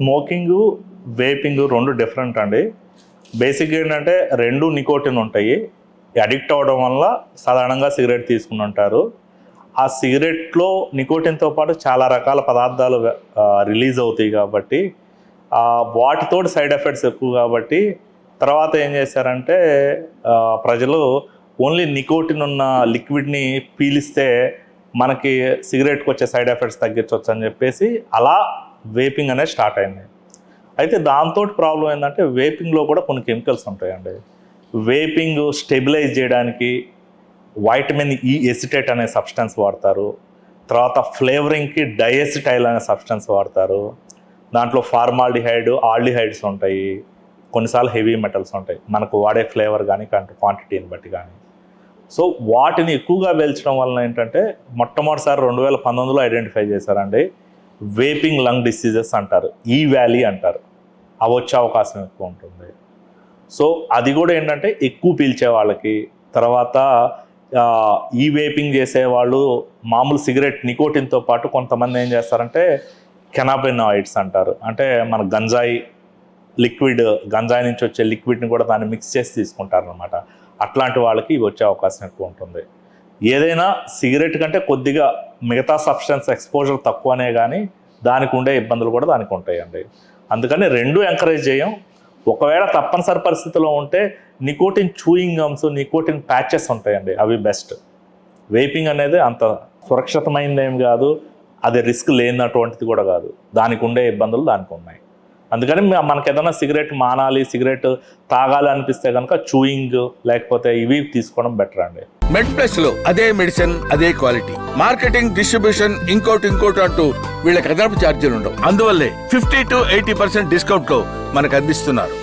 Smoking vaping రెండు different అండి. బేసిక్గా ఏంటంటే రెండు నికోటిన్ ఉంటాయి. అడిక్ట్ అవ్వడం వల్ల సాధారణంగా సిగరెట్ తీసుకుని ఉంటారు. ఆ సిగరెట్లో నికోటిన్తో పాటు చాలా రకాల పదార్థాలు రిలీజ్ అవుతాయి కాబట్టి వాటితో సైడ్ ఎఫెక్ట్స్ ఎక్కువ కాబట్టి తర్వాత ఏం చేశారంటే ప్రజలు ఓన్లీ నికోటిన్ ఉన్న లిక్విడ్ని పీలిస్తే మనకి సిగరెట్కి వచ్చే సైడ్ ఎఫెక్ట్స్ తగ్గించవచ్చు అని చెప్పేసి అలా వేపింగ్ అనేది స్టార్ట్ అయింది. అయితే దాంతో ప్రాబ్లం ఏంటంటే వేపింగ్లో కూడా కొన్ని కెమికల్స్ ఉంటాయండి. వేపింగ్ స్టెబిలైజ్ చేయడానికి వైటమిన్ ఈ ఎసిటేట్ అనే సబ్స్టెన్స్ వాడతారు. తర్వాత ఫ్లేవరింగ్కి డైఎసిటైల్ అనే సబ్స్టెన్స్ వాడతారు. దాంట్లో ఫార్మాల్డిహైడ్, ఆల్డిహైడ్స్ ఉంటాయి. కొన్నిసార్లు హెవీ మెటల్స్ ఉంటాయి మనకు వాడే ఫ్లేవర్ కానీ క్వాంటిటీని బట్టి కానీ. సో వాటిని ఎక్కువగా పేల్చడం వలన ఏంటంటే మొట్టమొదటిసారి 2019లో ఐడెంటిఫై చేశారండి. వేపింగ్ లంగ్ డిసీజెస్ అంటారు, ఈ వ్యాలీ అంటారు. అవి వచ్చే అవకాశం ఎక్కువ ఉంటుంది. సో అది కూడా ఏంటంటే ఎక్కువ పీల్చే వాళ్ళకి, తర్వాత ఈ వేపింగ్ చేసేవాళ్ళు మామూలు సిగరెట్ నికోటిన్తో పాటు కొంతమంది ఏం చేస్తారంటే కెనాబినాయిడ్స్ అంటారు, అంటే మన గంజాయి లిక్విడ్, గంజాయి నుంచి వచ్చే లిక్విడ్ని కూడా దాన్ని మిక్స్ చేసి తీసుకుంటారనమాట. అట్లాంటి వాళ్ళకి ఇవి వచ్చే అవకాశం ఎక్కువ ఉంటుంది. ఏదైనా సిగరెట్ కంటే కొద్దిగా మిగతా సబ్స్టెన్స్ ఎక్స్పోజర్ తక్కువనే కానీ దానికి ఉండే ఇబ్బందులు కూడా దానికి ఉంటాయండి. అందుకని రెండు ఎంకరేజ్ చేయం. ఒకవేళ తప్పనిసరి పరిస్థితిలో ఉంటే nicotine chewing gums, nicotine patches ఉంటాయండి, అవి బెస్ట్. వేపింగ్ అనేది అంత సురక్షితమైనది ఏం కాదు, అది రిస్క్ లేనటువంటిది కూడా కాదు. దానికి ఉండే ఇబ్బందులు దానికి ఉన్నాయి. అందుకని మనకు ఏదైనా సిగరెట్ మానాలి, సిగరెట్ తాగాలి అనిపిస్తే కనుక చూయింగ్ లేకపోతే ఇవి తీసుకోవడం బెటర్ అండి. మెడ్ ప్లస్ లో అదే మెడిసిన్, అదే క్వాలిటీ, మార్కెటింగ్, డిస్ట్రిబ్యూషన్, ఇంకోటి అంటూ వీళ్ళకి అదనపు ఛార్జీలు ఉండవు. అందువల్లే 50 to 80% డిస్కౌంట్ లో మనకు అందిస్తున్నారు.